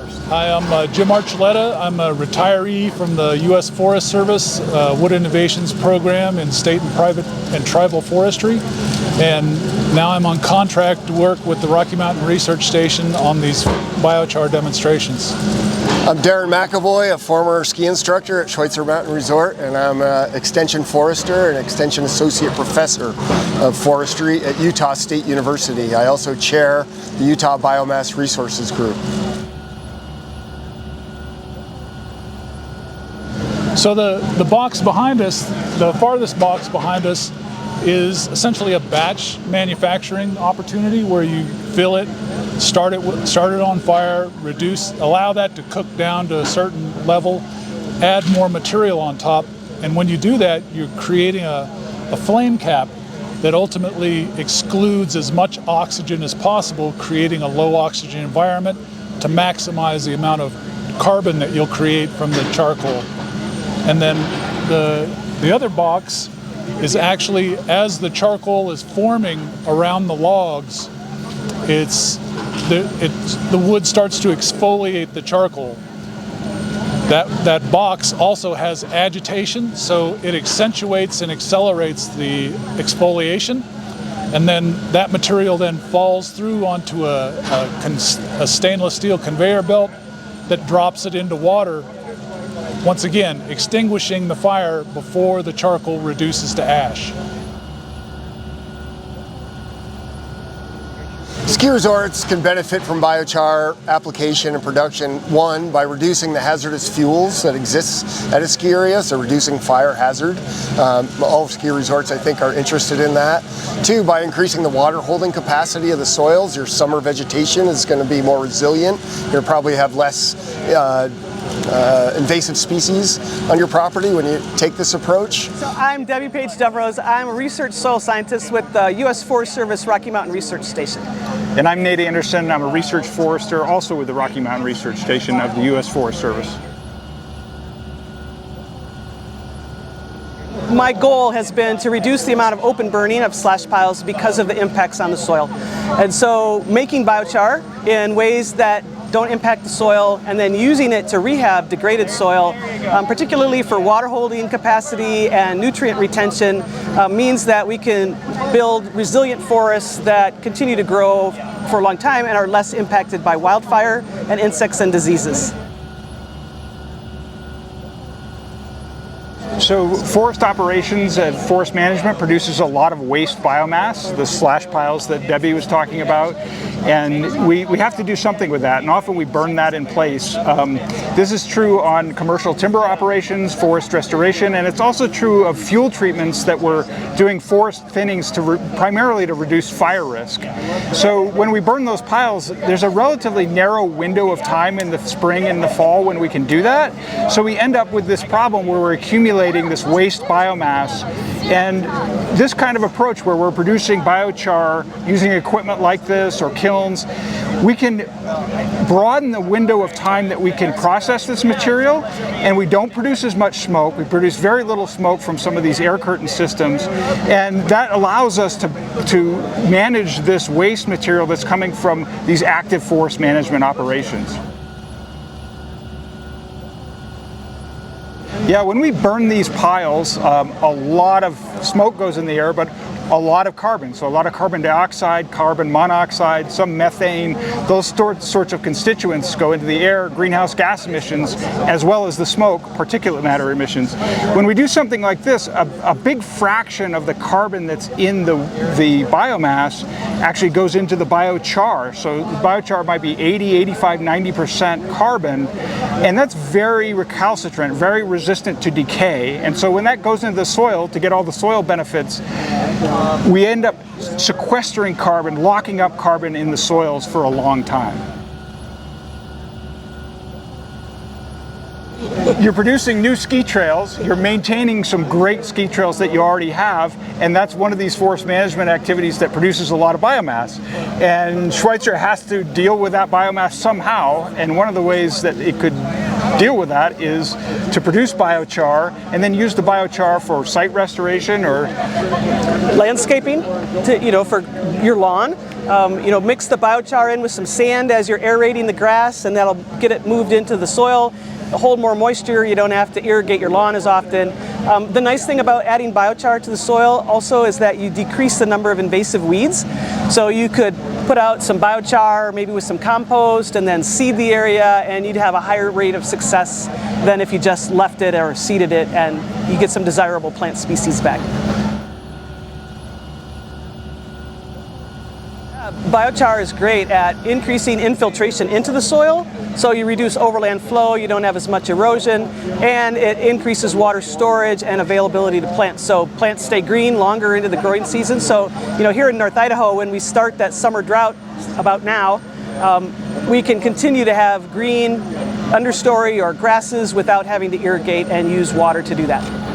Hi, I'm Jim Archuleta. I'm a retiree from the U.S. Forest Service Wood Innovations Program in state and private and tribal forestry. And now I'm on contract to work with the Rocky Mountain Research Station on these biochar demonstrations. I'm Darren McAvoy, a former ski instructor at Schweitzer Mountain Resort, and I'm an extension forester and extension associate professor of forestry at Utah State University. I also chair the Utah Biomass Resources Group. So the box behind us, the farthest box behind us, is essentially a batch manufacturing opportunity where you fill it, start it on fire, allow that to cook down to a certain level, add more material on top, and when you do that, you're creating a flame cap that ultimately excludes as much oxygen as possible, creating a low oxygen environment to maximize the amount of carbon that you'll create from the charcoal. And then the other box is actually, as the charcoal is forming around the logs, the wood starts to exfoliate the charcoal. That box also has agitation, so it accentuates and accelerates the exfoliation, and then that material then falls through onto a stainless steel conveyor belt that drops it into water, once again extinguishing the fire before the charcoal reduces to ash. Ski resorts can benefit from biochar application and production, one, by reducing the hazardous fuels that exist at a ski area, so reducing fire hazard. All ski resorts, I think, are interested in that. Two, by increasing the water holding capacity of the soils. Your summer vegetation is going to be more resilient. You'll probably have less invasive species on your property when you take this approach. So I'm Debbie Page Deverose. I'm a research soil scientist with the U.S. Forest Service Rocky Mountain Research Station. And I'm Nate Anderson. I'm a research forester, also with the Rocky Mountain Research Station of the U.S. Forest Service. My goal has been to reduce the amount of open burning of slash piles because of the impacts on the soil. And so making biochar in ways that don't impact the soil, and then using it to rehab degraded soil, particularly for water holding capacity and nutrient retention, means that we can build resilient forests that continue to grow for a long time and are less impacted by wildfire and insects and diseases. So forest operations and forest management produces a lot of waste biomass, the slash piles that Debbie was talking about, and we have to do something with that, and often we burn that in place. This is true on commercial timber operations, forest restoration, and it's also true of fuel treatments that we're doing forest thinnings primarily to reduce fire risk. So when we burn those piles, there's a relatively narrow window of time in the spring and the fall when we can do that. So we end up with this problem where we're accumulating this waste biomass, and this kind of approach where we're producing biochar using equipment like this or kilns, we can broaden the window of time that we can process this material, and we don't produce as much smoke. We produce very little smoke from some of these air curtain systems, and that allows us to manage this waste material that's coming from these active forest management operations. Yeah, when we burn these piles, a lot of smoke goes in the air, but a lot of carbon. So a lot of carbon dioxide, carbon monoxide, some methane, those sorts of constituents go into the air, greenhouse gas emissions, as well as the smoke, particulate matter emissions. When we do something like this, a big fraction of the carbon that's in the biomass actually goes into the biochar. So biochar might be 80, 85, 90% carbon, and that's very recalcitrant, very resistant to decay. And so when that goes into the soil to get all the soil benefits, we end up sequestering carbon, locking up carbon in the soils for a long time. You're producing new ski trails, you're maintaining some great ski trails that you already have, and that's one of these forest management activities that produces a lot of biomass. And Schweitzer has to deal with that biomass somehow, and one of the ways that it could deal with that is to produce biochar and then use the biochar for site restoration or landscaping, for your lawn. Mix the biochar in with some sand as you're aerating the grass, and that'll get it moved into the soil. Hold more moisture. You don't have to irrigate your lawn as often. The nice thing about adding biochar to the soil also is that you decrease the number of invasive weeds. So you could put out some biochar, maybe with some compost, and then seed the area, and you'd have a higher rate of success than if you just left it or seeded it, and you get some desirable plant species back. Biochar is great at increasing infiltration into the soil, so you reduce overland flow, you don't have as much erosion, and it increases water storage and availability to plants. So plants stay green longer into the growing season. So, here in North Idaho, when we start that summer drought about now, we can continue to have green understory or grasses without having to irrigate and use water to do that.